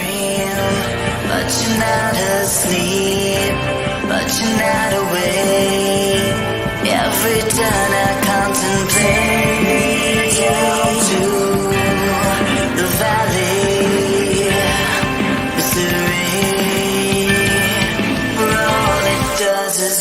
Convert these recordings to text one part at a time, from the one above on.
dream, but you're not asleep, but you're not awake. Every turn I contemplate down to the valley, mystery, where all it does is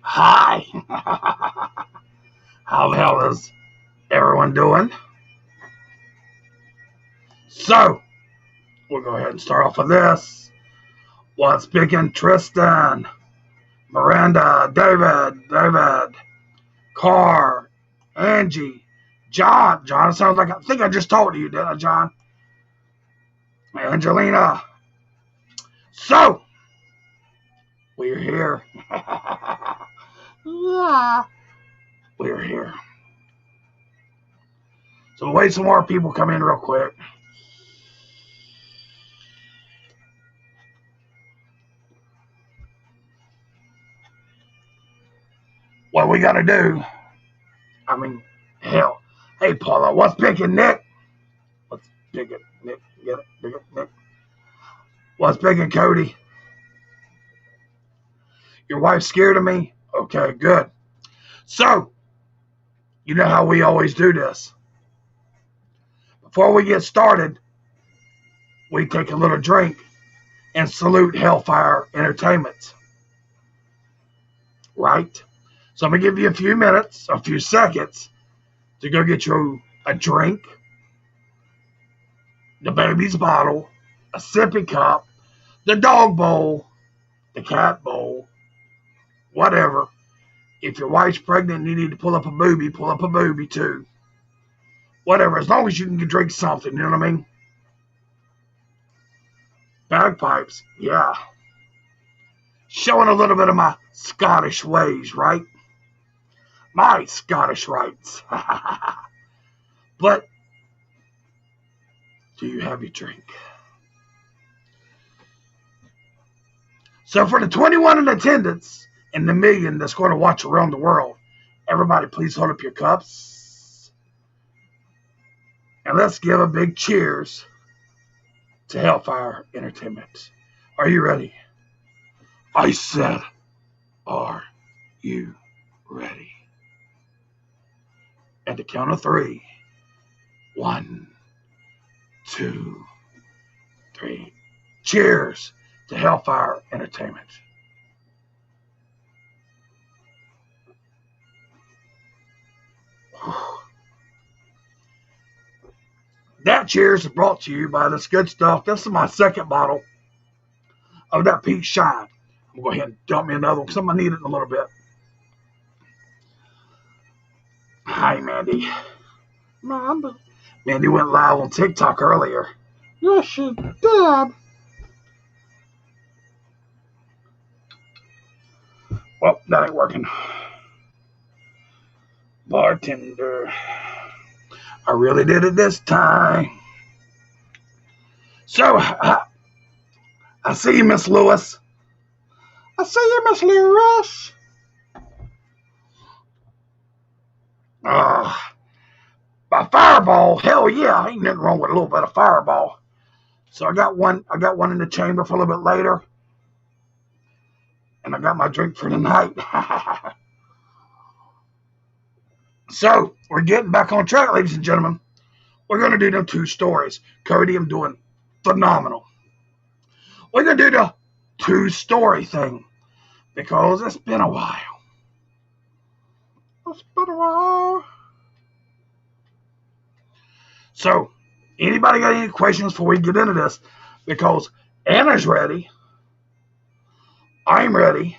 Hi! How the hell is everyone doing? So, we'll go ahead and start off with this. What's picking Tristan, Miranda, David, Carr, Angie, John. John, it sounds like I think I just talked to you, didn't I, John? Angelina. So, we're here. Yeah. We're here. So wait some more people come in real quick. What we gotta do, I mean, hell. Hey, Paula, what's picking Nick? What's picking Nick? Get it? Pick it, Nick. What's picking Cody? Your wife's scared of me? Okay, good. So, you know how we always do this. Before we get started, we take a little drink and salute Hellfire Entertainment. Right? So I'm going to give you a few minutes, a few seconds to go get you a drink, the baby's bottle, a sippy cup, the dog bowl, the cat bowl, whatever. If your wife's pregnant and you need to pull up a booby too. Whatever, as long as you can drink something, you know what I mean? Bagpipes, yeah. Showing a little bit of my Scottish ways, right? My Scottish rights. But, do you have your drink? So for the 21 in attendance and the million that's going to watch around the world, everybody please hold up your cups. And let's give a big cheers to Hellfire Entertainment. Are you ready? I said, are you ready? At the count of 3. 1, 2, 3. Cheers to Hellfire Entertainment. That cheers is brought to you by this good stuff. This is my second bottle of that peach shine. I'm going to go ahead and dump me another one because I'm going to need it in a little bit. Hi, Mandy. Mandy went live on TikTok earlier. Yes, she did. Well, that ain't working. Bartender. I really did it this time. So, I see you, Miss Lewis. I see you, Miss Lewis. My fireball, hell yeah, ain't nothing wrong with a little bit of fireball. So I got one in the chamber for a little bit later. And I got my drink for the night. So, we're getting back on track, ladies and gentlemen. We're going to do them 2 stories. Cody, I'm doing phenomenal. We're going to do the 2-story thing. Because it's been a while. It's been a while. So, Anybody got any questions before we get into this? Because Anna's ready. I'm ready.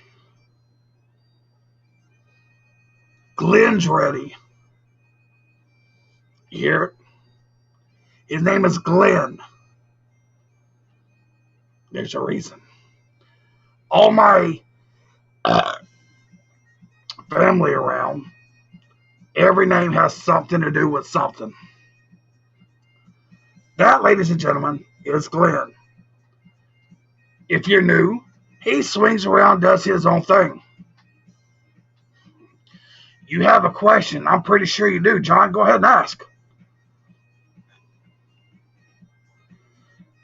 Glenn's ready. You hear it? His name is Glenn. There's a reason. All my family around, every name has something to do with something. That, ladies and gentlemen, is Glenn. If you're new, he swings around, does his own thing. You have a question. I'm pretty sure you do. John, go ahead and ask.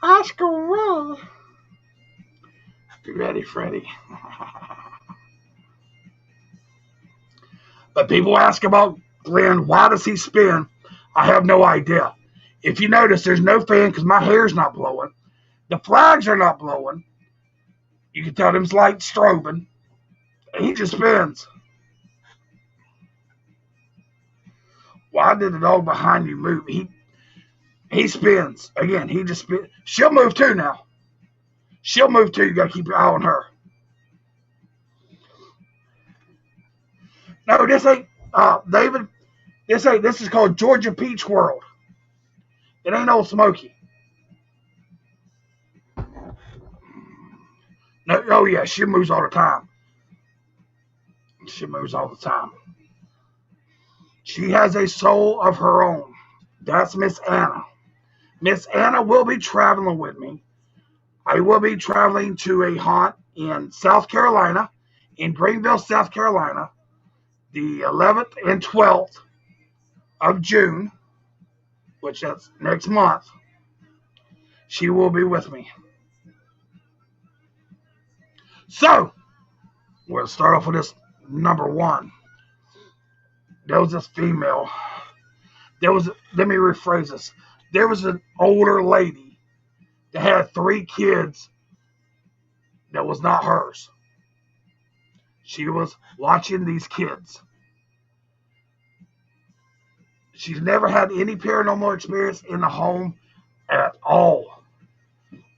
Ask away. Be ready, Freddie. But people ask about Glenn, why does he spin? I have no idea. If you notice, there's no fan because my hair's not blowing. The flags are not blowing. You can tell them's light strobing. He just spins. Why did the dog behind you move? He spins. Again, he just spins. She'll move too now. She'll move too. You got to keep your eye on her. No, this ain't, David, this is called Georgia Peach World. It ain't Old Smoky. No, oh yeah, she moves all the time. She moves all the time. She has a soul of her own. That's Miss Anna. Miss Anna will be traveling with me. I will be traveling to a haunt in South Carolina, in Greenville, South Carolina, the 11th and 12th of June, which that's next month. She will be with me. So, we'll start off with this number one. There was this female. Let me rephrase this. There was an older lady that had 3 kids that was not hers. She was watching these kids. She's never had any paranormal experience in the home at all.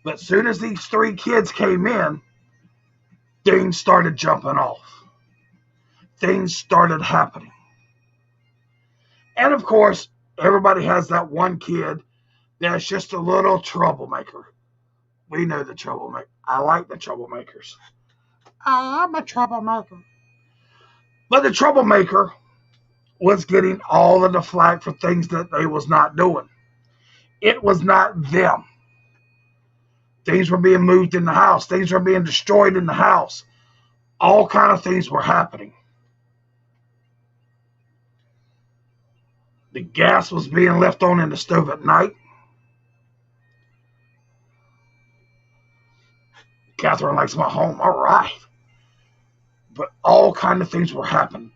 But as soon as these 3 kids came in, things started jumping off. Things started happening. And of course, everybody has that one kid that's just a little troublemaker. We know the troublemaker. I like the troublemakers. I'm a troublemaker. But the troublemaker was getting all of the flack for things that they was not doing. It was not them. Things were being moved in the house. Things were being destroyed in the house. All kind of things were happening. The gas was being left on in the stove at night. Catherine likes my home. All right. But all kind of things were happening.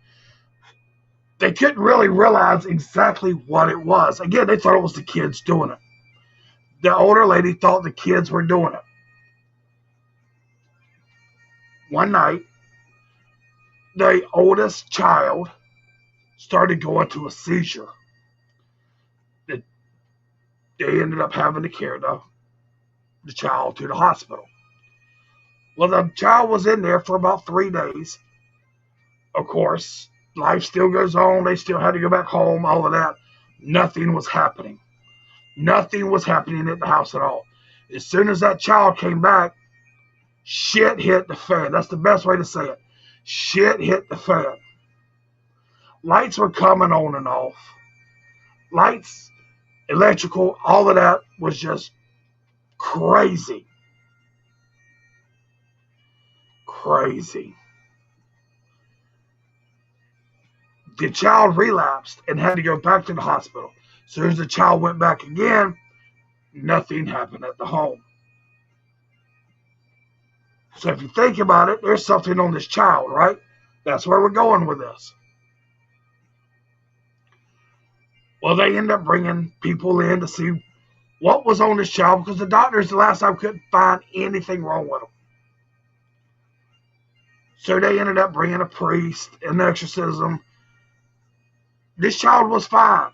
They couldn't really realize exactly what it was. Again, they thought it was the kids doing it. The older lady thought the kids were doing it. One night, the oldest child started going to a seizure. They ended up having to carry the child to the hospital. Well, the child was in there for about 3 days. Of course, life still goes on. They still had to go back home, all of that. Nothing was happening. Nothing was happening at the house at all. As soon as that child came back, shit hit the fan. That's the best way to say it. Shit hit the fan. Lights were coming on and off. Lights, electrical, all of that was just crazy. Crazy. The child relapsed and had to go back to the hospital. As soon as the child went back again, nothing happened at the home. So if you think about it, there's something on this child, right? That's where we're going with this. Well, they end up bringing people in to see what was on this child because the doctors the last time couldn't find anything wrong with him. So they ended up bringing a priest, an exorcism. This child was fine.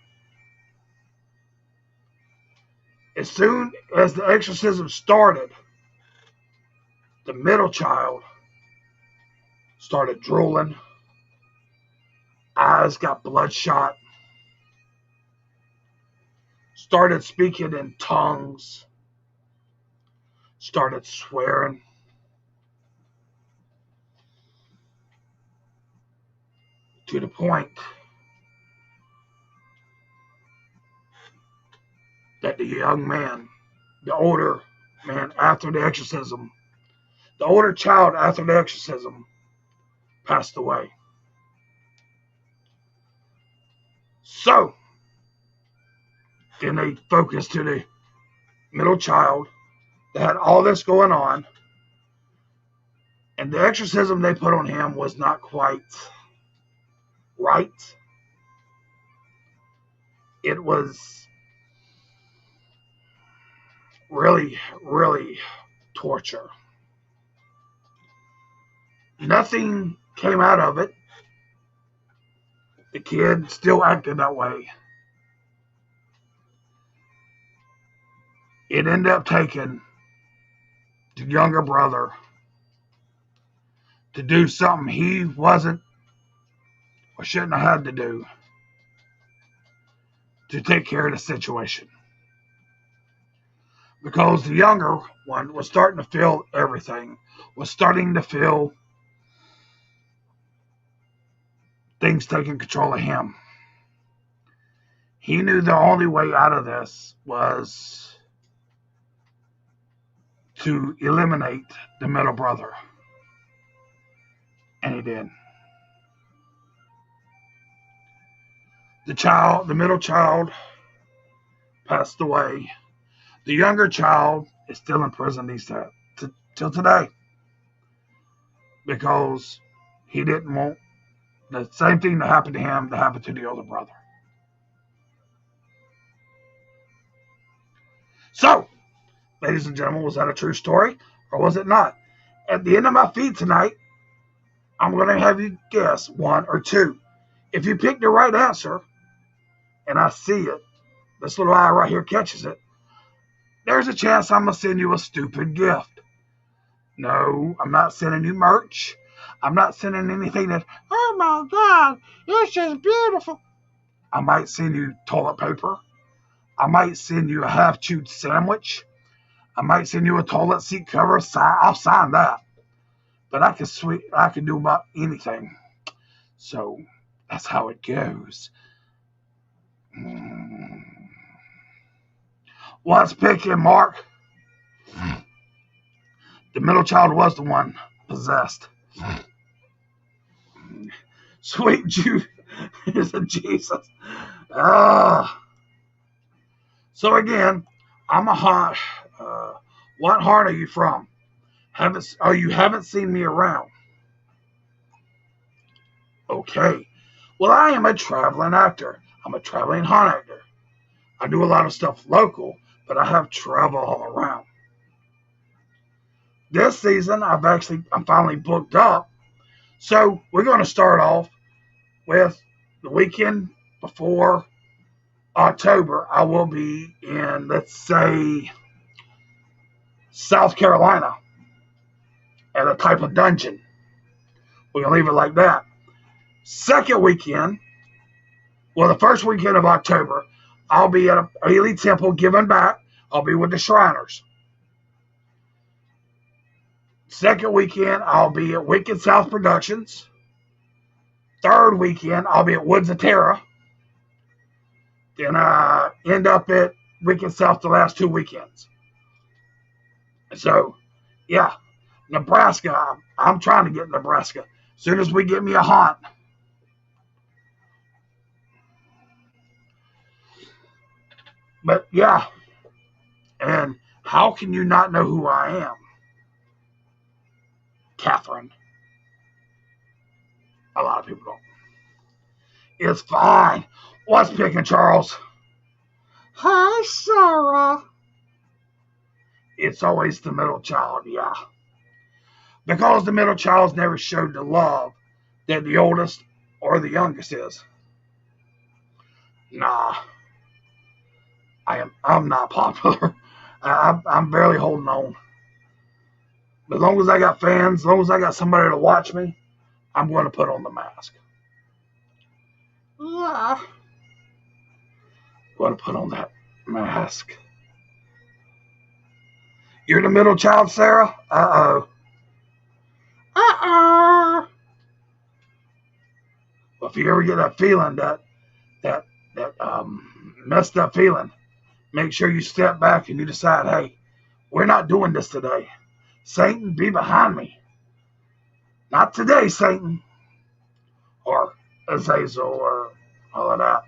As soon as the exorcism started, the middle child started drooling, eyes got bloodshot, started speaking in tongues, started swearing. To the point that the young man, the older man after the exorcism, the older child after the exorcism passed away. So, then they focused to the middle child that had all this going on, and the exorcism they put on him was not quite right. It was really, really torture. Nothing came out of it. The kid still acted that way. It ended up taking the younger brother to do something he wasn't or shouldn't have had to do to take care of the situation. Because the younger one was starting to feel everything, was starting to feel things taking control of him. He knew the only way out of this was to eliminate the middle brother. And he did. The middle child passed away. The younger child is still in prison till today because he didn't want the same thing that happened to him that happened to the older brother. So, ladies and gentlemen, was that a true story or was it not? At the end of my feed tonight, I'm going to have you guess one or two. If you pick the right answer, and I see it, this little eye right here catches it, there's a chance I'm going to send you a stupid gift. No, I'm not sending you merch. I'm not sending anything that, oh my God, it's just beautiful. I might send you toilet paper. I might send you a half-chewed sandwich. I might send you a toilet seat cover. I'll sign that. But I can do about anything. So that's how it goes. What's picking, Mark? The middle child was the one possessed. Sweet Jude is a Jesus. So again, I'm a haunt. What heart are you from? You haven't seen me around. Okay. Well, I am a traveling actor. I'm a traveling haunt actor. I do a lot of stuff local, but I have travel all around. This season, I'm finally booked up. So we're going to start off with the weekend before October. I will be in, let's say, South Carolina at a type of dungeon. We're going to leave it like that. Second weekend, well, the first weekend of October, I'll be at a Ely Temple giving back. I'll be with the Shriners. Second weekend, I'll be at Wicked South Productions. Third weekend, I'll be at Woods of Terror. Then I end up at Wicked South the last 2 weekends. So, yeah, Nebraska. I'm trying to get Nebraska. As soon as we get me a haunt. But, yeah. And how can you not know who I am? Catherine. A lot of people don't. It's fine. What's picking, Charles? Hi, Sarah. It's always the middle child, yeah. Because the middle child's never showed the love that the oldest or the youngest is. Nah. I'm not popular. I'm barely holding on. But as long as I got fans, as long as I got somebody to watch me, I'm going to put on the mask. I'm going to put on that mask. You're the middle child, Sarah? Uh-oh. Uh-oh. Well, if you ever get that feeling, that messed up feeling, make sure you step back and you decide, hey, we're not doing this today. Satan, be behind me. Not today, Satan. Or Azazel or all of that.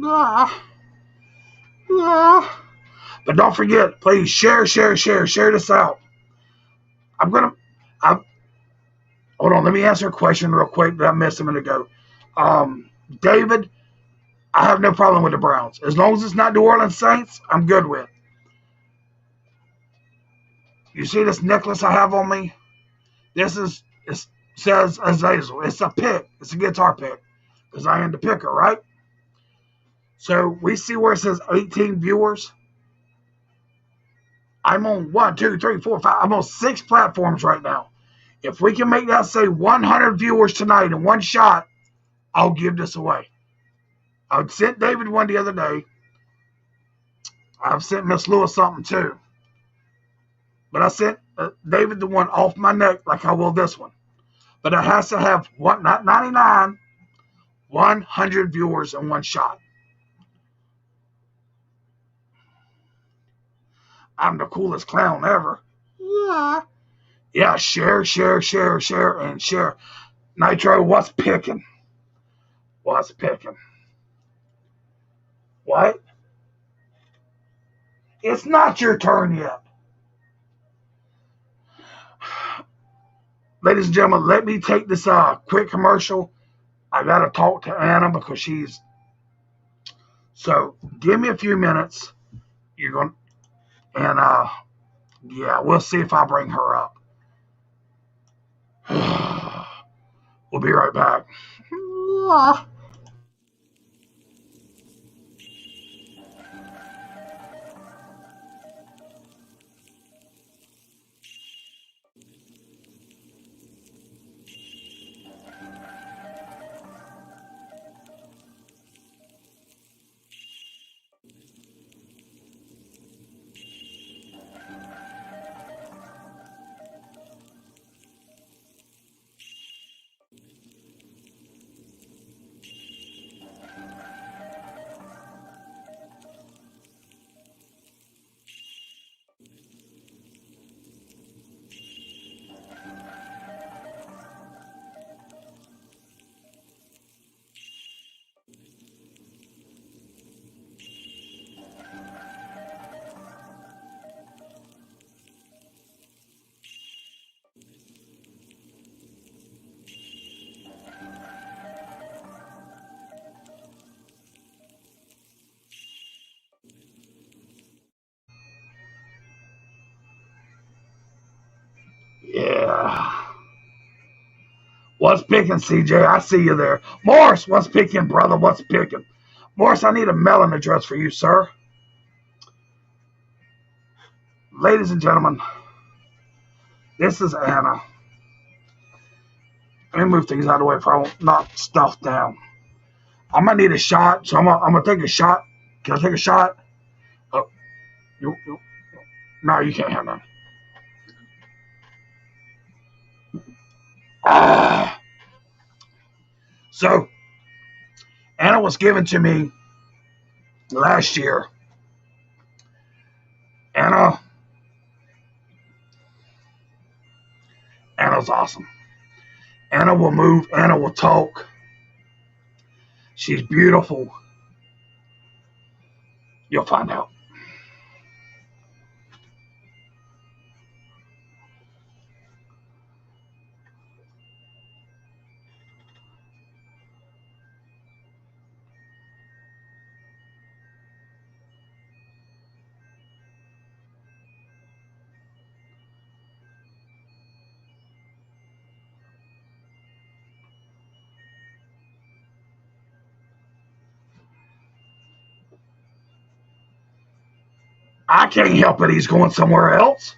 Ah, ah. But don't forget, please share this out. I'm gonna I hold on, let me answer a question real quick that I missed a minute ago. David, I have no problem with the Browns. As long as it's not New Orleans Saints, I'm good with. You see this necklace I have on me? This is it says Azazel. It's a pick. It's a guitar pick. Because I am the picker, right? So we see where it says 18 viewers. I'm on 1, 2, 3, 4, 5. I'm on 6 platforms right now. If we can make that say 100 viewers tonight in one shot, I'll give this away. I sent David one the other day. I've sent Miss Lewis something too. But I sent David the one off my neck like I will this one. But it has to have one, not 99, 100 viewers in one shot. I'm the coolest clown ever. Yeah. Yeah, share, and share. Nitro, what's picking? What's picking? What? It's not your turn yet. Ladies and gentlemen, let me take this quick commercial. I got to talk to Anna because she's. So give me a few minutes. You're going and yeah, we'll see if I bring her up. We'll be right back. Yeah. What's picking, CJ? I see you there. Morris, what's picking, brother? What's picking? Morris, I need a mailing address for you, sir. Ladies and gentlemen, this is Anna. Let me move things out of the way for I won't knock stuff down. I'm gonna need a shot, so I'm gonna take a shot. Can I take a shot? Oh, no, you can't have none. Ah. So Anna was given to me last year. Anna, Anna's awesome. Anna will move. Anna will talk. She's beautiful. You'll find out. I can't help it. He's going somewhere else.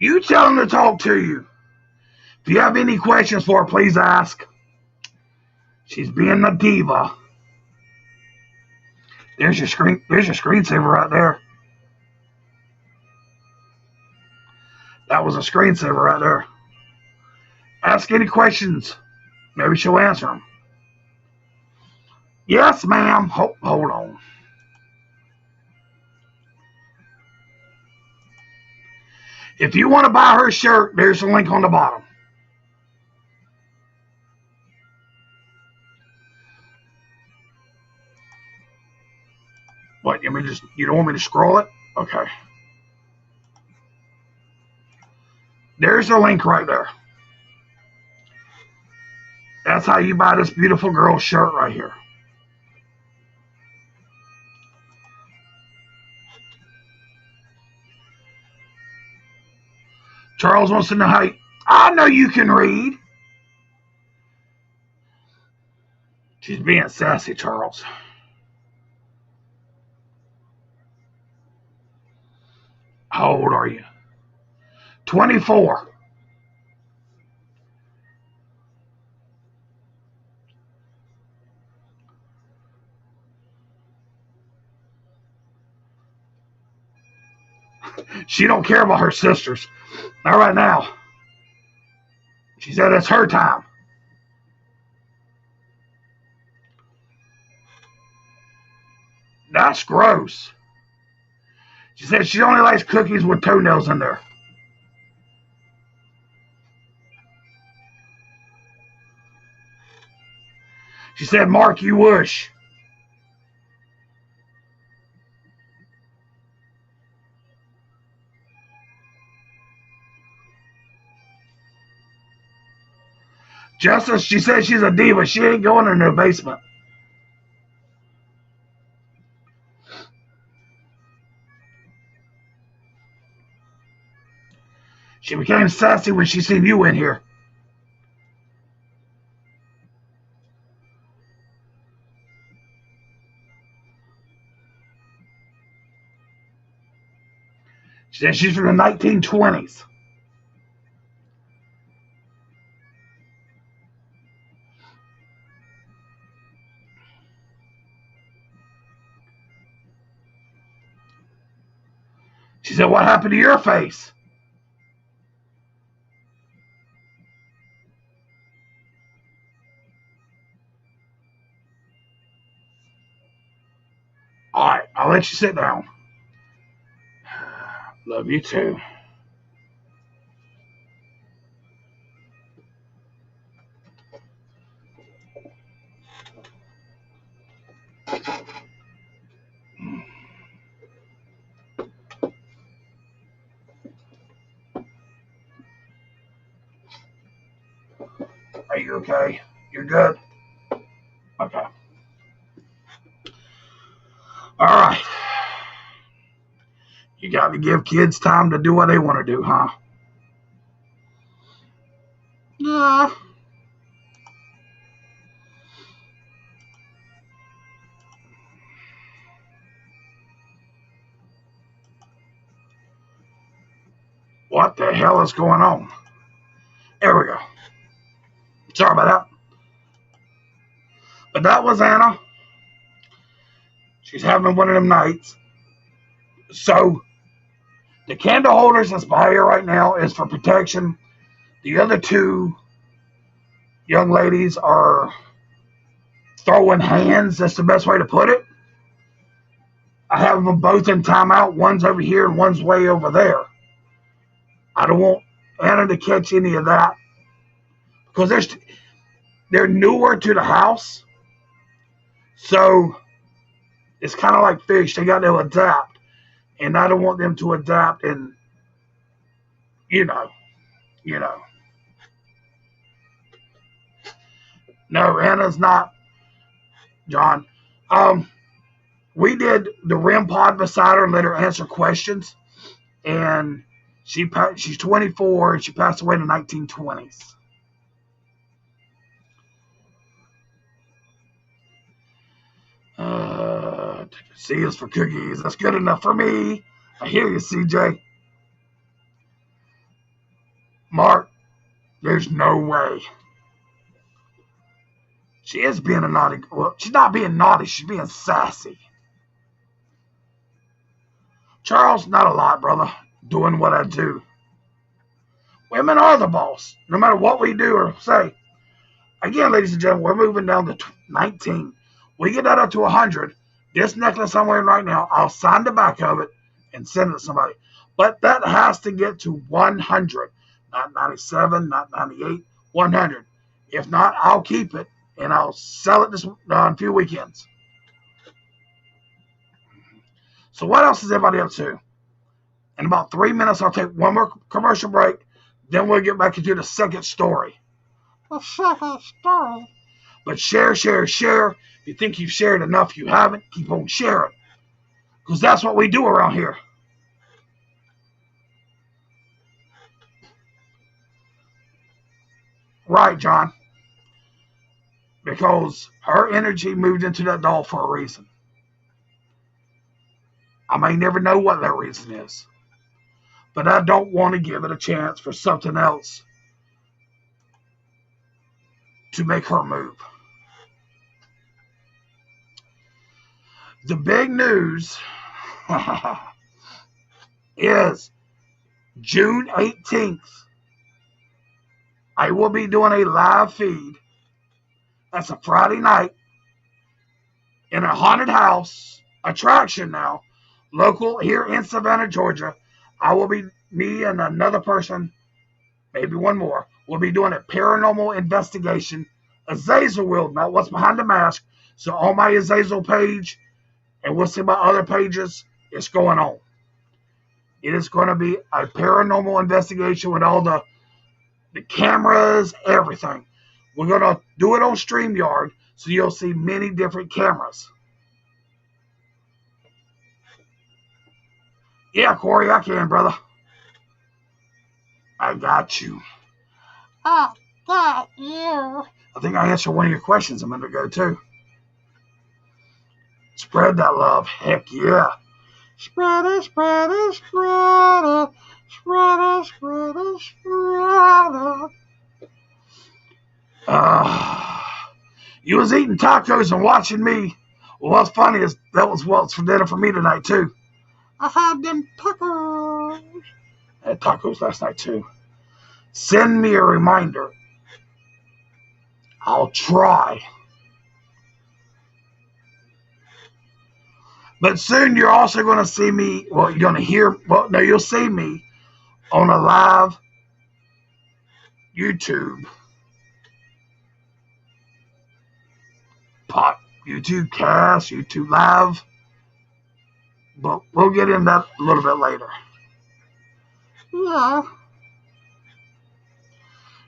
You tell him to talk to you. If you have any questions for her, please ask. She's being a diva. There's your screen. There's your screensaver right there. That was a screensaver right there. Ask any questions. Maybe she'll answer them. Yes, ma'am. Hold on. If you want to buy her shirt, there's a link on the bottom. What, you don't want me to scroll it? Okay. There's the link right there. That's how you buy this beautiful girl's shirt right here. Charles wants to know how I know you can read. She's being sassy, Charles. How old are you? 24. She don't care about her sisters. Not right now. She said it's her time. That's gross. She said she only likes cookies with toenails in there. She said, Mark, you wish. Justice, she said she's a diva. She ain't going in the basement. She became sassy when she seen you in here. She said she's from the 1920s. She said, what happened to your face? All right, I'll let you sit down. Love you too. Are you okay? You're good? Okay. All right. You got to give kids time to do what they want to do, huh? Yeah. What the hell is going on? There we go. Sorry about that. But that was Anna. She's having one of them nights. So, the candle holders that's by here right now is for protection. The other two young ladies are throwing hands. That's the best way to put it. I have them both in timeout. One's over here and one's way over there. I don't want Anna to catch any of that because they're newer to the house. So it's kind of like fish. They got to adapt. And I don't want them to adapt and, you know. No, Anna's not, John. We did the REM pod beside her and let her answer questions. And She's 24 and she passed away in the 1920s. C is for cookies. That's good enough for me. I hear you, CJ. Mark, there's no way. She is being a naughty. Well, she's not being naughty. She's being sassy. Charles, not a lot, brother. Doing what I do. Women are the boss, no matter what we do or say. Again, ladies and gentlemen, we're moving down to 19. We get that up to 100. This necklace I'm wearing right now, I'll sign the back of it and send it to somebody. But that has to get to 100. Not 97, not 98, 100. If not, I'll keep it and I'll sell it this in a few weekends. So what else is everybody up to? In about 3 minutes, I'll take one more commercial break. Then we'll get back into the second story. The second story. But share, share, share. If you think you've shared enough, you haven't, keep on sharing. Because that's what we do around here. Right, John. Because her energy moved into that doll for a reason. I may never know what that reason is. But I don't want to give it a chance for something else to make her move. The big news is June 18th. I will be doing a live feed. That's a Friday night in a haunted house attraction now, local here in Savannah, Georgia. I will be, me and another person, maybe one more, will be doing a paranormal investigation. Azazel will know what's behind the mask. So on my Azazel page, and we'll see my other pages, it's going on. It is going to be a paranormal investigation with all the cameras, everything. We're going to do it on StreamYard, so you'll see many different cameras. Yeah, Corey, I can, brother. I got you. I got you. I think I answered one of your questions a minute ago, too. Spread that love. Heck yeah. Spread it, spread it, spread it. Spread it, spread it, spread it. You was eating tacos and watching me. Well, what's funny is that was what's for dinner for me tonight, too. I had them tacos. I had tacos last night, too. Send me a reminder. I'll try. But soon you're also going to see me, well, you're going to hear, well, no, you'll see me on a live YouTube, YouTube cast, YouTube live. But we'll get into that a little bit later. Yeah.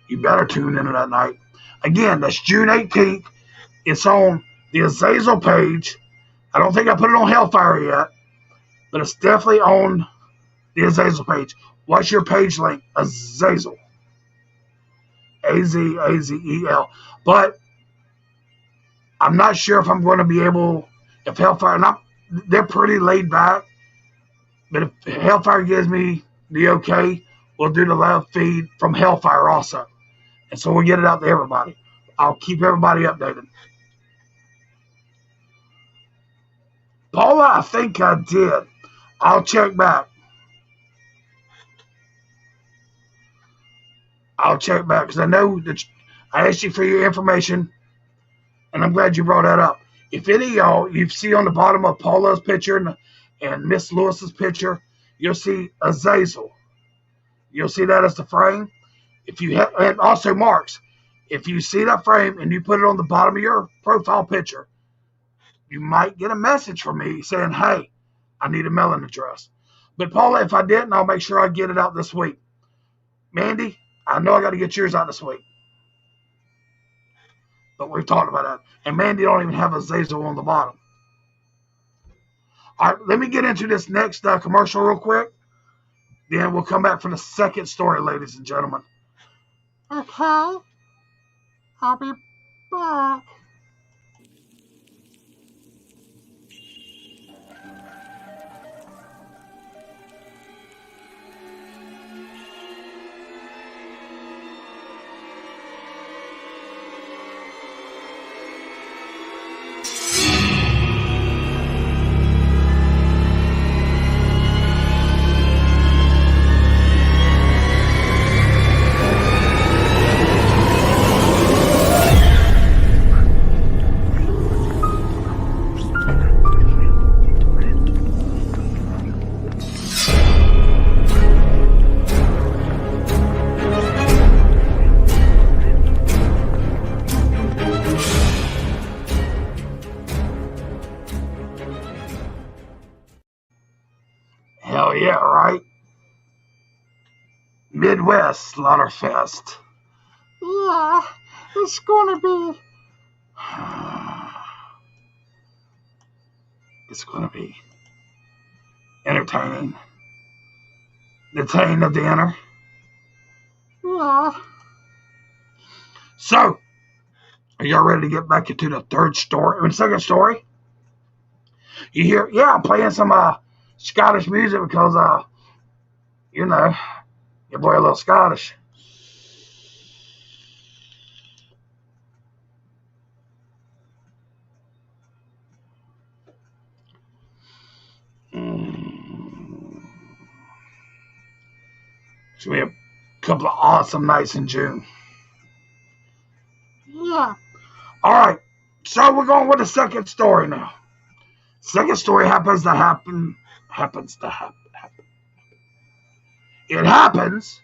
You better tune into that night. Again, that's June 18th. It's on the Azazel page. I don't think I put it on Hellfire yet, but it's definitely on the Azazel page. What's your page link? Azazel. A-Z-A-Z-E-L. But I'm not sure if I'm going to be able, if Hellfire, they're pretty laid back, but if Hellfire gives me the okay, we'll do the live feed from Hellfire also. And so we'll get it out to everybody. I'll keep everybody updated. Paula, I think I did. I'll check back. Because I know that I asked you for your information, and I'm glad you brought that up. If any of y'all, you see on the bottom of Paula's picture and Miss Lewis's picture, you'll see Azazel. You'll see that as the frame. And also Mark's. If you see that frame and you put it on the bottom of your profile picture, you might get a message from me saying, hey, I need a mailing address. But Paula, if I didn't, I'll make sure I get it out this week. Mandy, I know I got to get yours out this week. But we've talked about that. And Mandy don't even have a Azazel on the bottom. All right, let me get into this next commercial real quick. Then we'll come back for the second story, ladies and gentlemen. Okay. I'll be back. Hell yeah, right? Midwest Slaughterfest. Yeah, it's gonna be. It's going to be entertaining. The tane of the inner. Yeah. So, are y'all ready to get back into the second story? You hear, yeah, I'm playing some Scottish music because, you know, your boy a little Scottish. So we have a couple of awesome nights in June. Yeah. All right, so we're going with the second story now. Second story happens to happen. It happens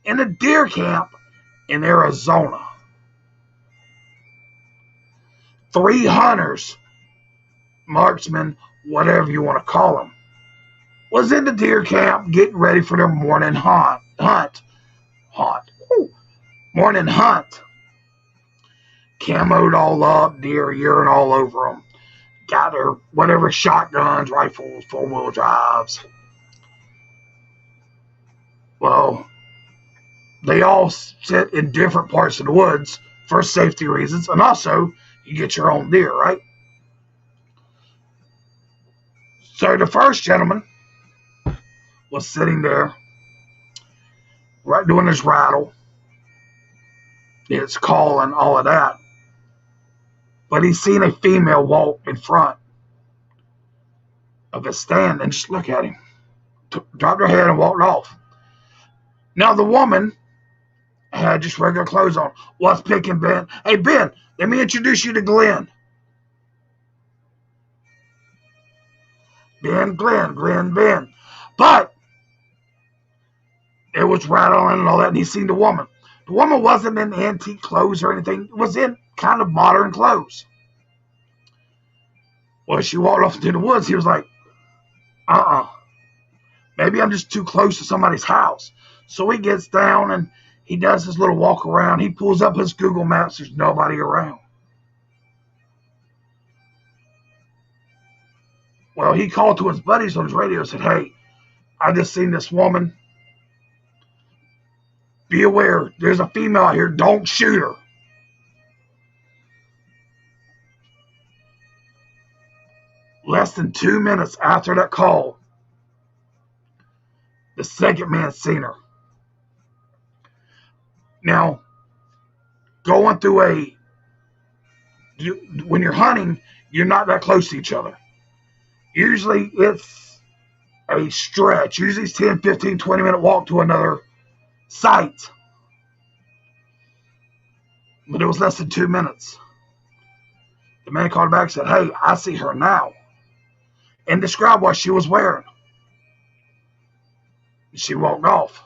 in a deer camp in Arizona. 3 hunters, marksmen, whatever you want to call them, was in the deer camp getting ready for their morning morning hunt. Camoed all up, deer urine all over them. Got their whatever shotguns, rifles, 4-wheel drives. Well, they all sit in different parts of the woods for safety reasons, and also you get your own deer, right? So the first gentleman was sitting there, right, doing his rattle, his call, and all of that. But he seen a female walk in front of his stand and just look at him, dropped her head and walked off. Now the woman had just regular clothes on. Was picking Ben. Hey Ben, let me introduce you to Glenn. Ben, Ben. But it was rattling and all that, and he seen the woman. The woman wasn't in antique clothes or anything. It was in kind of modern clothes. Well, she walked off into the woods. He was like, maybe I'm just too close to somebody's house. So he gets down and he does his little walk around. He pulls up his Google Maps. There's nobody around. Well, he called to his buddies on his radio and said, hey, I just seen this woman. Be aware, there's a female out here. Don't shoot her. Less than 2 minutes after that call, the second man seen her. Now, going through when you're hunting, you're not that close to each other. Usually it's a stretch. Usually it's 10, 15, 20-minute walk to another site. But it was less than 2 minutes. The man called back and said, hey, I see her now. And described what she was wearing. She walked off.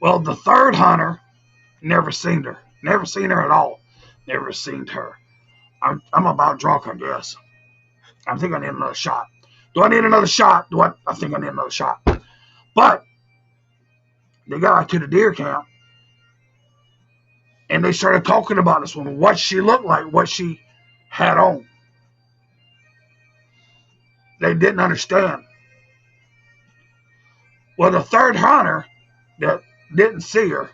Well, the third hunter never seen her. Never seen her at all. Never seen her. I'm about drunk, I guess. I think I need another shot. Do I need another shot? I think I need another shot. But they got out to the deer camp and they started talking about this woman, what she looked like, what she had on. They didn't understand. Well, the third hunter that didn't see her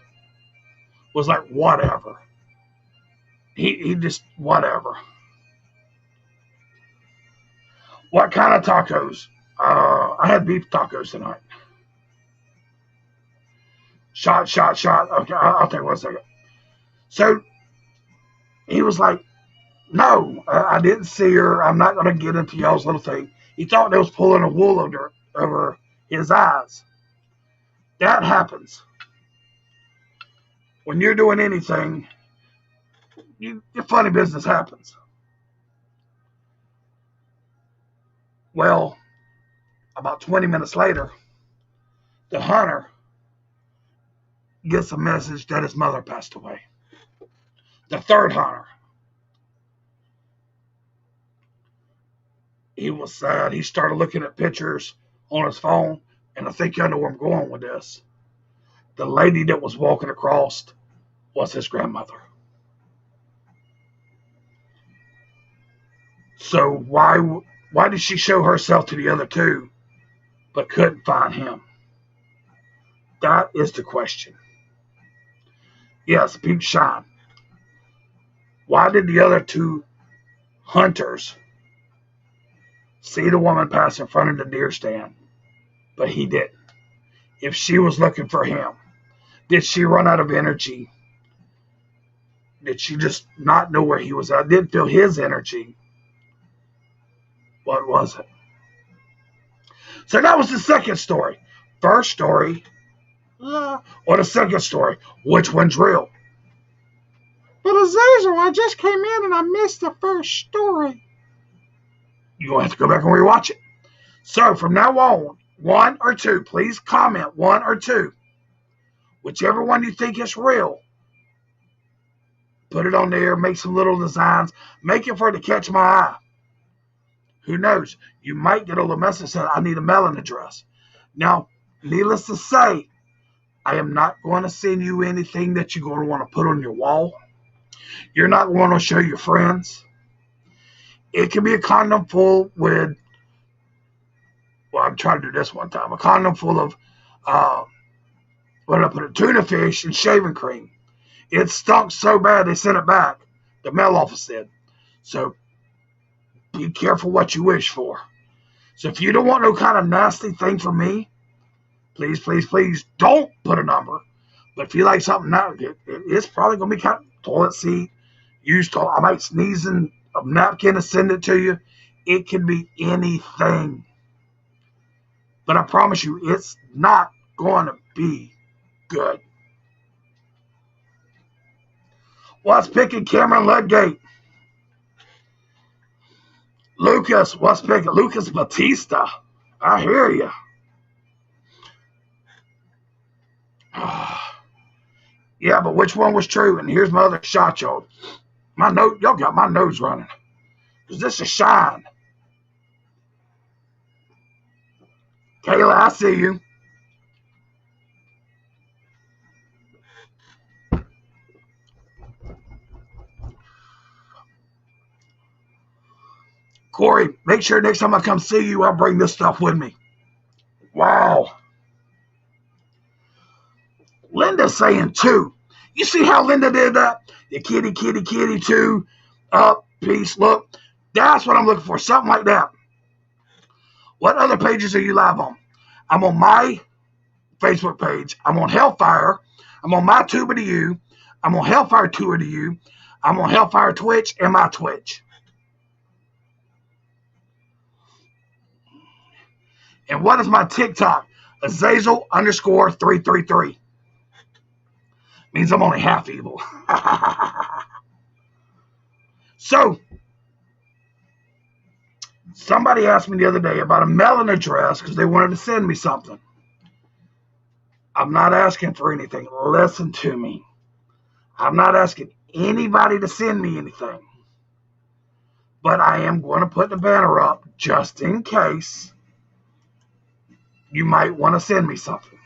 was like, whatever. He just, whatever. What kind of tacos? I had beef tacos tonight. Shot. Okay, I'll take 1 second. So he was like, no, I didn't see her. I'm not going to get into y'all's little thing. He thought they was pulling a wool over his eyes. That happens. When you're doing anything, your funny business happens. Well, about 20 minutes later, the hunter gets a message that his mother passed away. The third hunter. He was sad. He started looking at pictures on his phone, and I think I know where I'm going with this. The lady that was walking across was his grandmother. So why did she show herself to the other two but couldn't find him? That is the question. Yes, peep shine. Why did the other two hunters see the woman pass in front of the deer stand, but he didn't? If she was looking for him, did she run out of energy? Did she just not know where he was at? Didn't feel his energy? What was it? So that was the second story. First story, Yeah. or the second story, which one's real? But Azazel, I just came in and I missed the first story. You're going to have to go back and rewatch it. So from now on, 1 or 2, please comment 1 or 2. Whichever one you think is real, put it on there, make some little designs, make it for it to catch my eye. Who knows? You might get a little message saying, I need a mailing address. Now, needless to say, I am not going to send you anything that you're going to want to put on your wall. You're not going to show your friends. It can be a condom full with, well, I'm trying to do this one time, a condom full of, what did I put it, tuna fish and shaving cream. It stunk so bad they sent it back. The mail office did. So be careful what you wish for. So if you don't want no kind of nasty thing from me, please, please, please don't put a number. But if you like something now, it's probably going to be kind of toilet seat, used toilet. I might sneeze in a napkin and send it to you. It can be anything. But I promise you, it's not going to be good. What's picking Cameron Ludgate? Lucas, what's picking? Lucas Batista. I hear you. Yeah, but which one was true? And here's my other shot, y'all. Y'all got my nose running. Because this is shine. Kayla, I see you. Corey, make sure next time I come see you, I'll bring this stuff with me. Wow. Linda's saying 2. You see how Linda did that? The kitty, 2. Up, peace, look. That's what I'm looking for. Something like that. What other pages are you live on? I'm on my Facebook page. I'm on Hellfire. I'm on my Tuba to You. I'm on Hellfire Tour to You. I'm on Hellfire Twitch and my Twitch. And what is my TikTok? Azazel _333. Means I'm only half evil. So, somebody asked me the other day about a mailing address because they wanted to send me something. I'm not asking for anything. Listen to me. I'm not asking anybody to send me anything. But I am going to put the banner up just in case you might want to send me something.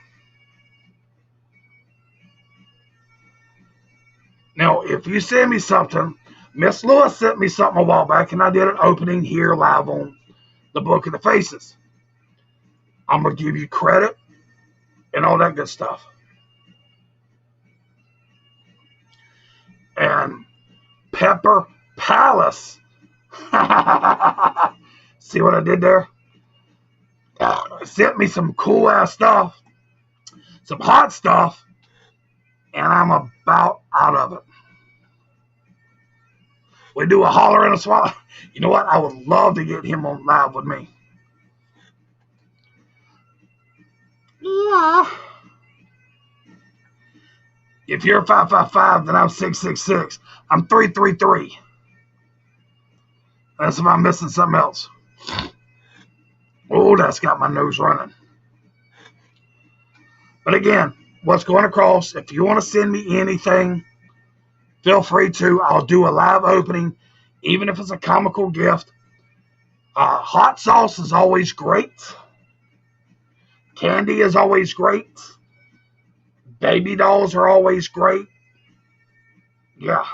Now, if you send me something, Miss Lewis sent me something a while back, and I did an opening here live on the Book of the Faces. I'm going to give you credit and all that good stuff. And Pepper Palace. See what I did there? Sent me some cool ass stuff, some hot stuff, and I'm about out of it. We do a holler and a swallow. You know what? I would love to get him on live with me. Yeah. If you're 555, then I'm 666. I'm 333. That's if I'm missing something else. Oh, that's got my nose running. But again, what's going across, if you want to send me anything, feel free to. I'll do a live opening, even if it's a comical gift. Hot sauce is always great. Candy is always great. Baby dolls are always great. Yeah.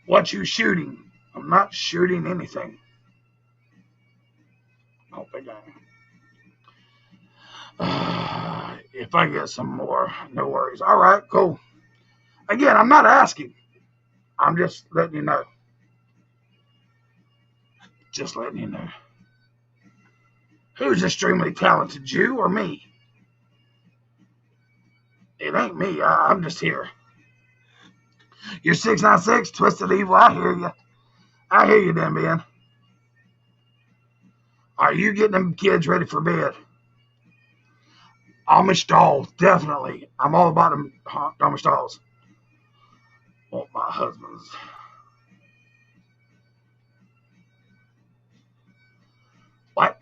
What you shooting? I'm not shooting anything. I don't think I am. If I get some more, no worries. All right, cool. Again, I'm not asking. I'm just letting you know. Just letting you know. Who's extremely talented, you or me? It ain't me. I'm just here. You're 696, Twisted Evil. I hear you. I hear you, then, Ben. Are you getting them kids ready for bed? Amish dolls, definitely. I'm all about them Amish dolls. Want my husband's. What?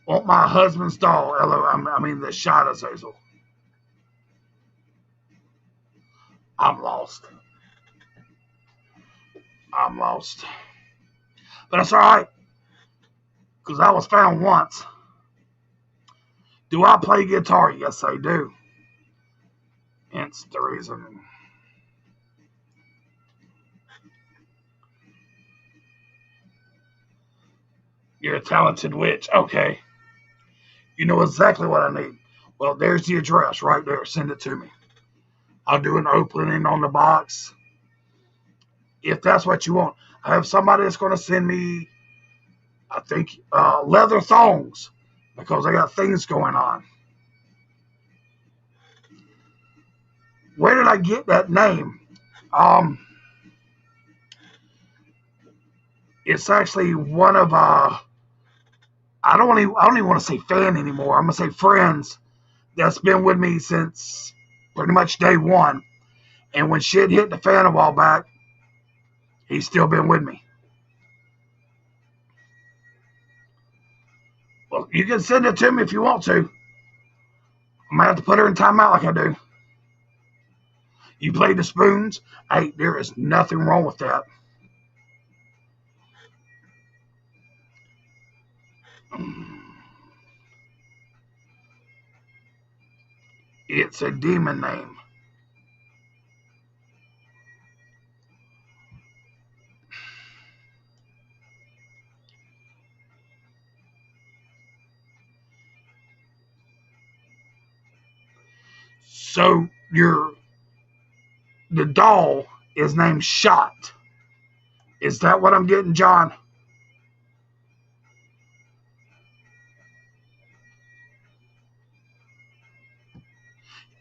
Want my husband's doll? I mean the shot Azazel. I'm lost. I'm lost. But that's all right. Because I was found once. Do I play guitar? Yes, I do. Hence the reason. You're a talented witch. Okay. You know exactly what I need. Well, there's the address right there. Send it to me. I'll do an opening on the box. If that's what you want. I have somebody that's going to send me, I think, leather thongs. Because I got things going on. Where did I get that name? It's actually one of I don't even want to say fan anymore. I'm gonna say friends that's been with me since pretty much day one. And when shit hit the fan a while back, he's still been with me. Well, you can send it to me if you want to. I might have to put her in timeout like I do. You play the spoons? Hey, there is nothing wrong with that. It's a demon name. So the doll is named Shot. Is that what I'm getting, John?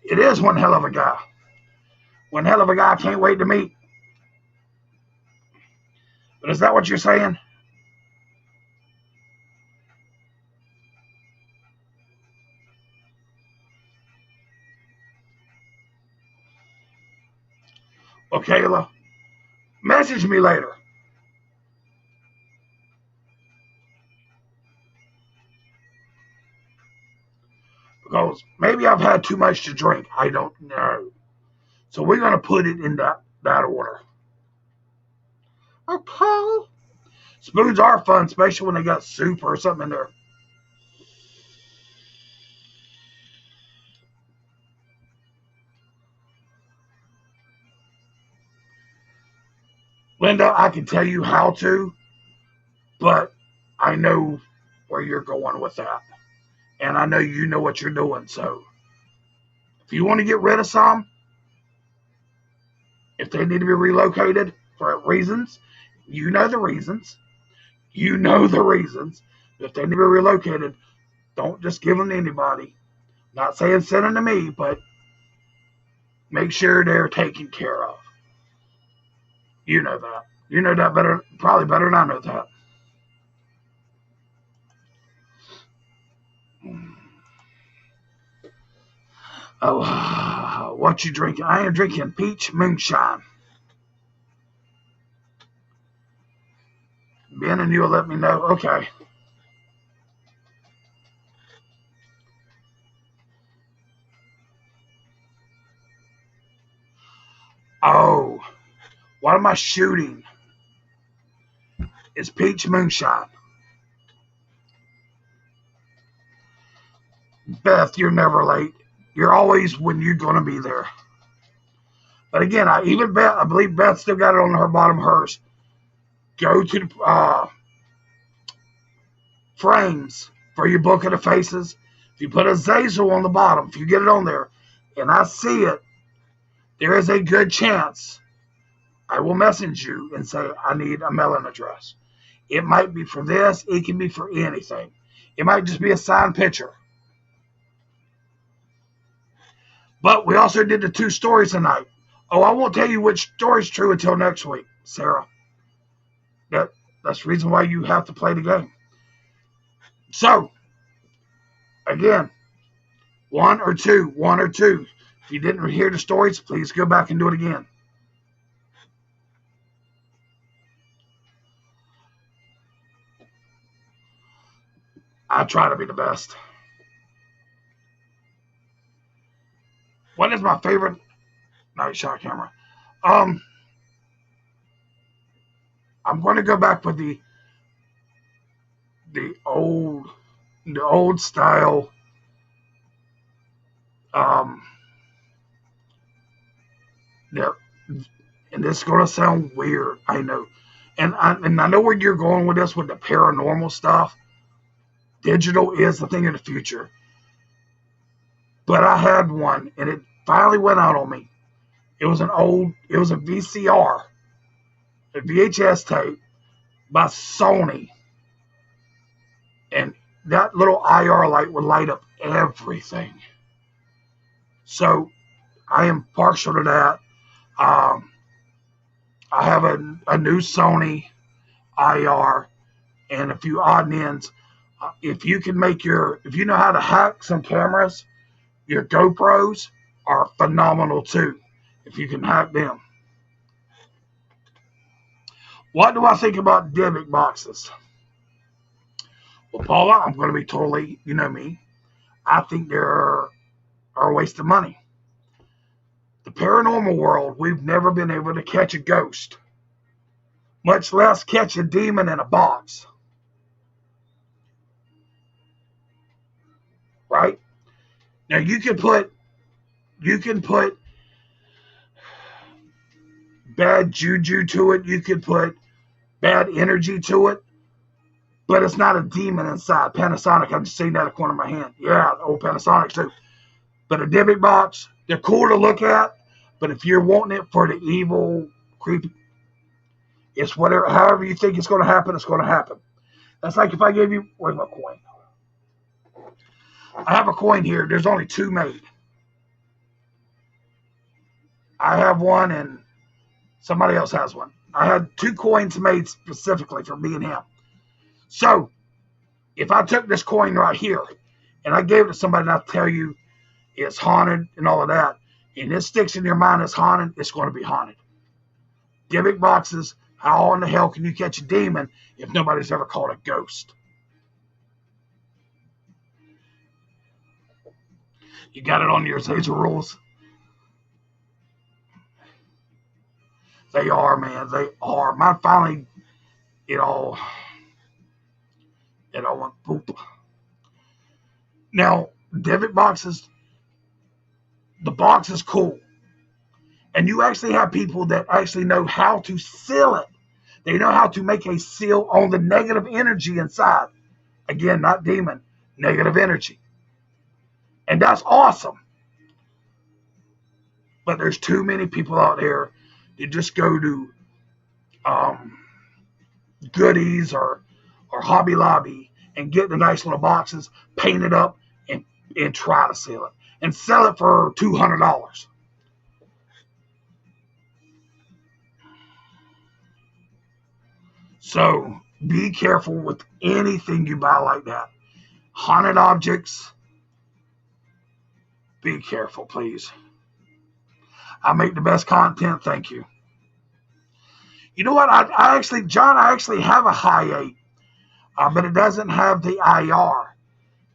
It is one hell of a guy. One hell of a guy I can't wait to meet. But is that what you're saying? Well, Kayla, message me later. Because maybe I've had too much to drink. I don't know. So we're going to put it in that order. Okay. Spoons are fun, especially when they got soup or something in there. Linda, I can tell you how to, but I know where you're going with that. And I know you know what you're doing. So if you want to get rid of some, if they need to be relocated for reasons, you know the reasons. You know the reasons. If they need to be relocated, don't just give them to anybody. Not saying send them to me, but make sure they're taken care of. You know that. You know that better, probably better than I know that. Oh, what you drinking? I am drinking peach moonshine. Ben and you'll let me know. Okay. Oh, what am I shooting? It's peach moonshine. Beth, you're never late. You're always when you're going to be there. But again, I believe Beth still got it on her bottom of hers. Go to the frames for your book of the faces. If you put Azazel on the bottom, if you get it on there, and I see it, there is a good chance I will message you and say, I need a mailing address. It might be for this. It can be for anything. It might just be a signed picture. But we also did the 2 stories tonight. Oh, I won't tell you which story's true until next week, Sarah. That's the reason why you have to play the game. So, again, 1 or 2, 1 or 2. If you didn't hear the stories, please go back and do it again. I try to be the best. What is my favorite night shot camera? I'm going to go back with the old style. Yeah, and this is going to sound weird, I know, and I know where you're going with this with the paranormal stuff. Digital is the thing of the future. But I had one, and it finally went out on me. It was a VCR, a VHS tape by Sony. And that little IR light would light up everything. So I am partial to that. I have a new Sony IR and a few odd and ends. If you know how to hack some cameras, your GoPros are phenomenal too. If you can hack them. What do I think about Dybbuk boxes? Well, Paula, I'm going to be totally, you know me. I think they're a waste of money. The paranormal world, we've never been able to catch a ghost, much less catch a demon in a box. Right? Now you can put bad juju to it, you can put bad energy to it, but it's not a demon inside. Panasonic, I'm just saying that at the corner of my hand. Yeah, old Panasonic too. But a Dybbuk box, they're cool to look at, but if you're wanting it for the evil, creepy, it's whatever, however you think it's going to happen, it's going to happen. That's like if I gave you, where's my coin? I have a coin here. There's only 2 made. I have one and somebody else has one. I had 2 coins made specifically for me and him. So, if I took this coin right here and I gave it to somebody and I tell you it's haunted and all of that, and it sticks in your mind as haunted, it's going to be haunted. Dybbuk boxes, how in the hell can you catch a demon if nobody's ever caught a ghost? You got it on your Azazel rules? They are, man. They are. Mine finally, it all went poop. Now, Dybbuk boxes, the box is cool. And you actually have people that actually know how to seal it. They know how to make a seal on the negative energy inside. Again, not demon, negative energy. And that's awesome. But there's too many people out there that just go to um, Goodies or Hobby Lobby and get the nice little boxes, paint it up, and try to sell it. And sell it for $200. So be careful with anything you buy like that. Haunted objects, be careful, please. I make the best content, thank you. You know what? John, I actually have a high 8, but it doesn't have the IR.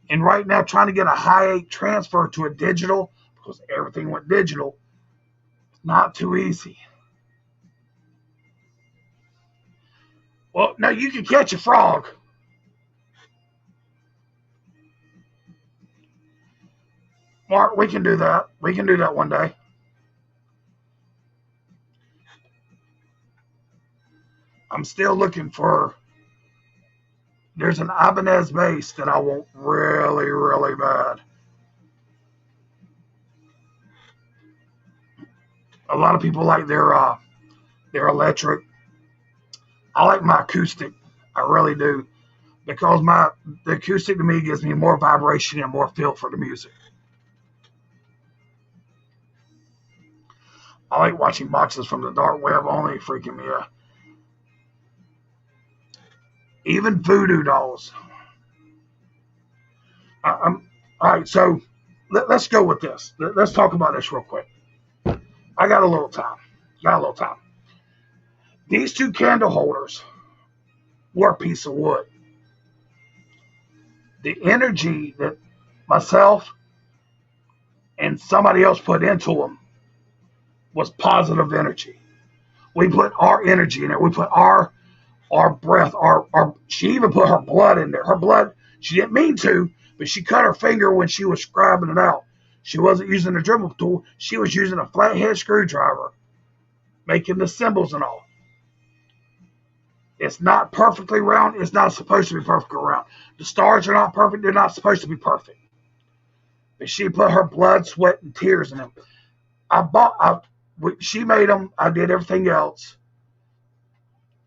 And right now, trying to get a high 8 transfer to a digital, because everything went digital, not too easy. Well, no, you can catch a frog. Mark, we can do that. We can do that one day. I'm still looking for. There's an Ibanez base that I want really, really bad. A lot of people like their electric. I like my acoustic. I really do. Because the acoustic to me gives me more vibration and more feel for the music. I like watching boxes from the dark web only freaking me out. Even voodoo dolls. All right, so let's go with this. Let's talk about this real quick. I got a little time. These two candle holders were a piece of wood. The energy that myself and somebody else put into them was positive energy. We put our energy in it. We put our breath, she even put her blood in there. Her blood, she didn't mean to, but she cut her finger when she was scribing it out. She wasn't using a dribble tool. She was using a flathead screwdriver, making the symbols and all. It's not perfectly round. It's not supposed to be perfectly round. The stars are not perfect. They're not supposed to be perfect. But she put her blood, sweat, and tears in them. She made them. I did everything else.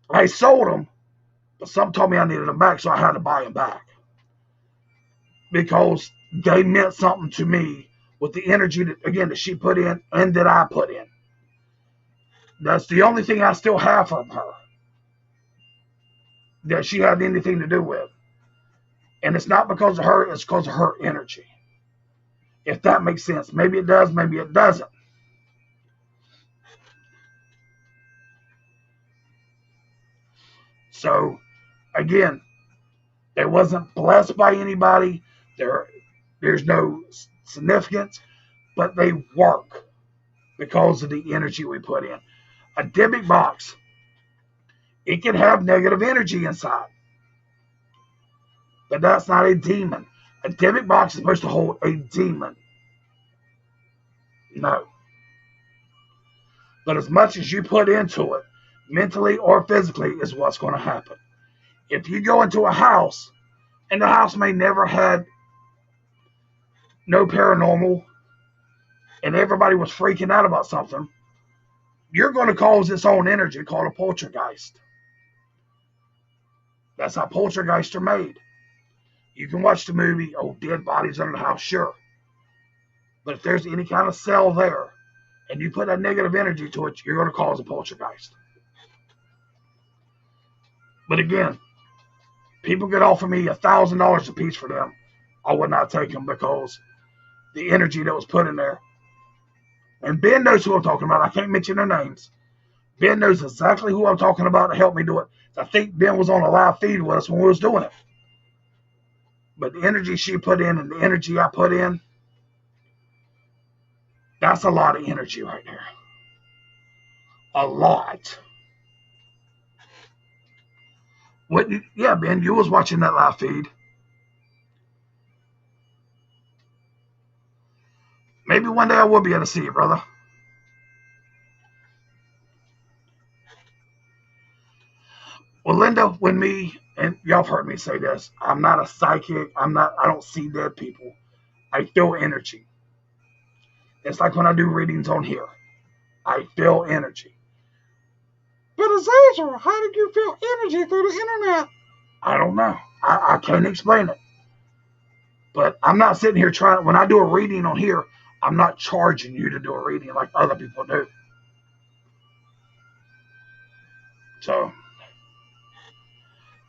I sold them, but some told me I needed them back, so I had to buy them back. Because they meant something to me with the energy that she put in and that I put in. That's the only thing I still have from her that she had anything to do with. And it's not because of her, it's because of her energy. If that makes sense. Maybe it does, maybe it doesn't. So, again, they wasn't blessed by anybody. There's no significance, but they work because of the energy we put in. A Dybbuk box, it can have negative energy inside, but that's not a demon. A Dybbuk box is supposed to hold a demon. No. But as much as you put into it, mentally or physically, is what's going to happen. If you go into a house, and the house may never had no paranormal, and everybody was freaking out about something, you're going to cause its own energy called a poltergeist. That's how poltergeists are made. You can watch the movie, dead bodies under the house, sure. But if there's any kind of cell there, and you put that negative energy to it, you're going to cause a poltergeist. But again, people could offer me $1,000 a piece for them. I would not take them because the energy that was put in there. And Ben knows who I'm talking about. I can't mention their names. Ben knows exactly who I'm talking about to help me do it. I think Ben was on a live feed with us when we was doing it. But the energy she put in and the energy I put in, that's a lot of energy right there. A lot. Yeah, Ben, you was watching that live feed. Maybe one day I will be able to see you, brother. Well, Linda, when me, and y'all have heard me say this, I'm not a psychic. I don't see dead people. I feel energy. It's like when I do readings on here. I feel energy. But Azazel, how did you feel energy through the internet? I don't know. I can't explain it. But I'm not sitting here trying. When I do a reading on here, I'm not charging you to do a reading like other people do. So,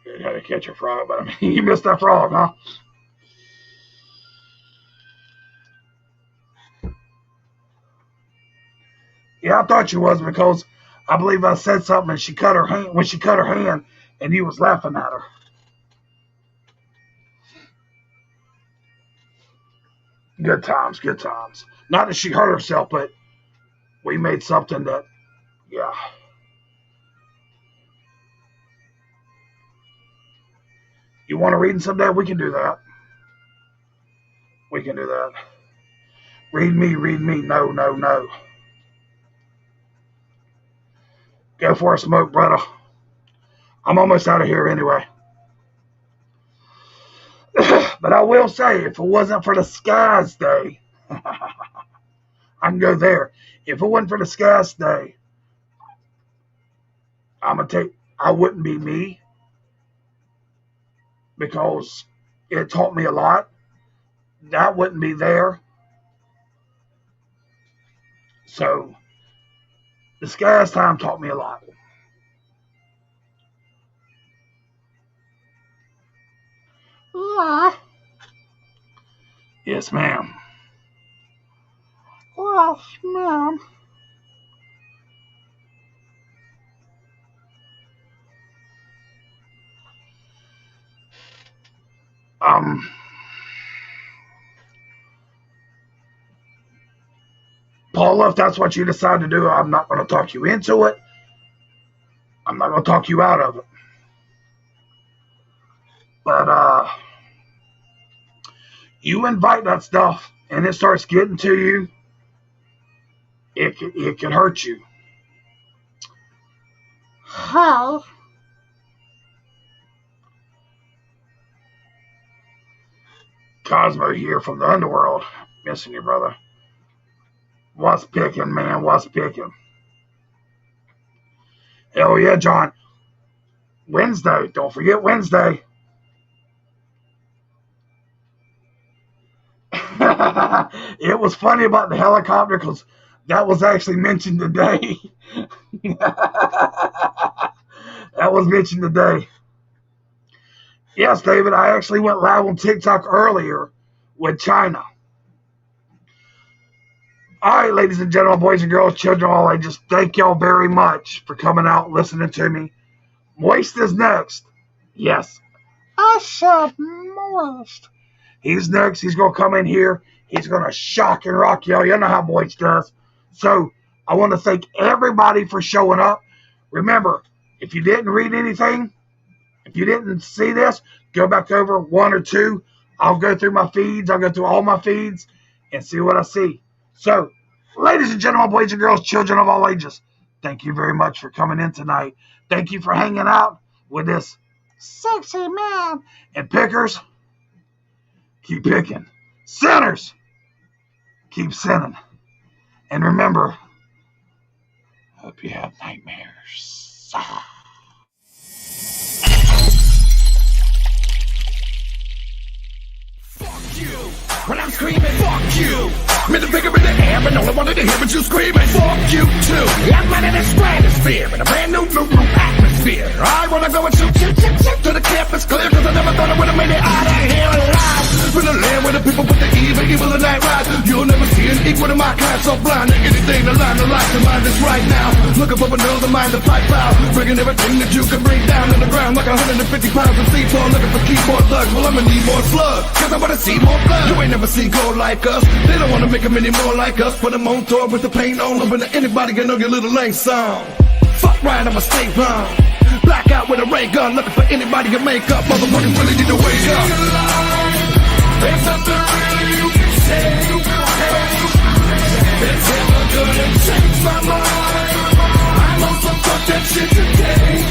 you gotta catch a frog, but I mean, you missed that frog, huh? Yeah, I thought you was because I believe I said something and she cut her hand when she cut her hand and you was laughing at her. Good times, good times. Not that she hurt herself, but we made something that, yeah. You want to read someday? We can do that. We can do that. Read me, read me. No, no, no. Go for a smoke, brother. I'm almost out of here anyway. But I will say, if it wasn't for the skies day, I can go there. If it wasn't for the skies day, I wouldn't be me because it taught me a lot. That wouldn't be there. So the skies time taught me a lot. Yeah. Yes, ma'am. Yes, ma'am. Paula, if that's what you decide to do, I'm not going to talk you into it. I'm not going to talk you out of it. But you invite that stuff and it starts getting to you, it can hurt you. How? Cosmo here from the underworld. Missing you, brother. What's picking, man? What's picking? Hell yeah, John. Wednesday. Don't forget Wednesday. It was funny about the helicopter because that was actually mentioned today. That was mentioned today. Yes, David, I actually went live on TikTok earlier with China. All right, ladies and gentlemen, boys and girls, children of all ages, thank y'all very much for coming out and listening to me. Moist is next. Yes. I said moist. He's next. He's going to come in here. He's going to shock and rock y'all. You know how Moist does. So I want to thank everybody for showing up. Remember, if you didn't read anything, if you didn't see this, go back over one or two. I'll go through my feeds. I'll go through all my feeds and see what I see. So, ladies and gentlemen, boys and girls, children of all ages, thank you very much for coming in tonight. Thank you for hanging out with this Sexy man. and pickers. Keep picking. Sinners, keep sinning. And remember, hope you have nightmares. Fuck you. When I'm screaming, fuck you. Middle finger in the air, and all I wanted to hear was you screaming. Fuck you too. I'm running the stratosphere in a brand new atmosphere. I wanna go and shoot till the campus clear, cause I never thought I would've made it out of here alive. From the land where the people put the evil and night ride. You'll never see an equal to my kind, so blind to anything to line the life to mind is right now. Looking for another mind to pipe out, bringing everything that you can bring down to the ground like 150 pounds of C4, looking for keyboard lugs. Well, I'ma need more slugs, cause I wanna see more blood. You ain't never seen gold like us. They don't wanna make them any more like us. Put them on tour with the paint on them, but anybody can know your little lane song. Fuck right, I'ma stay wrong. Black out with a ray gun, looking for anybody to make up. Motherfuckers really need to wake up. There's something really you can say. It's never gonna change my mind. I'm on some fuck that shit today.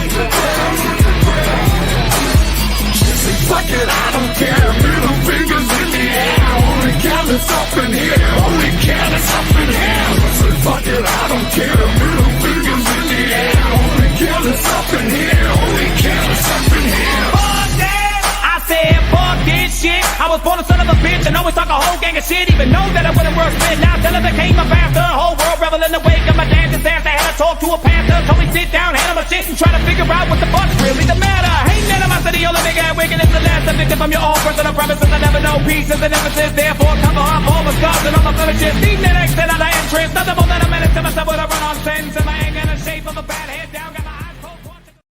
Fuck it, I don't care. Middle fingers in the air. I wanna count careless up in here, only careless up in here. I said, fuck it, I don't care. Middle fingers in the air, only careless up in here, only careless up in here. Fuck that! I said, fuck this shit. I was born a son of a bitch and always talk a whole gang of shit. Even know that I wouldn't work spit. Now till I became a bastard. Whole world revel in the wake of my damn disaster. Had to talk to a pastor. Told me sit down, handle my shit, and try to figure out what the fuck's really the matter. Ain't animosity, only big ass wicked is the last victim from your own personal premises. I never know peace is an emphasis. Therefore, cover up all the scars and all my blemishes. Need that exit out of entrance. Nothing more than a minute to myself with a run on sentence. And my anger in the shape of a bad head.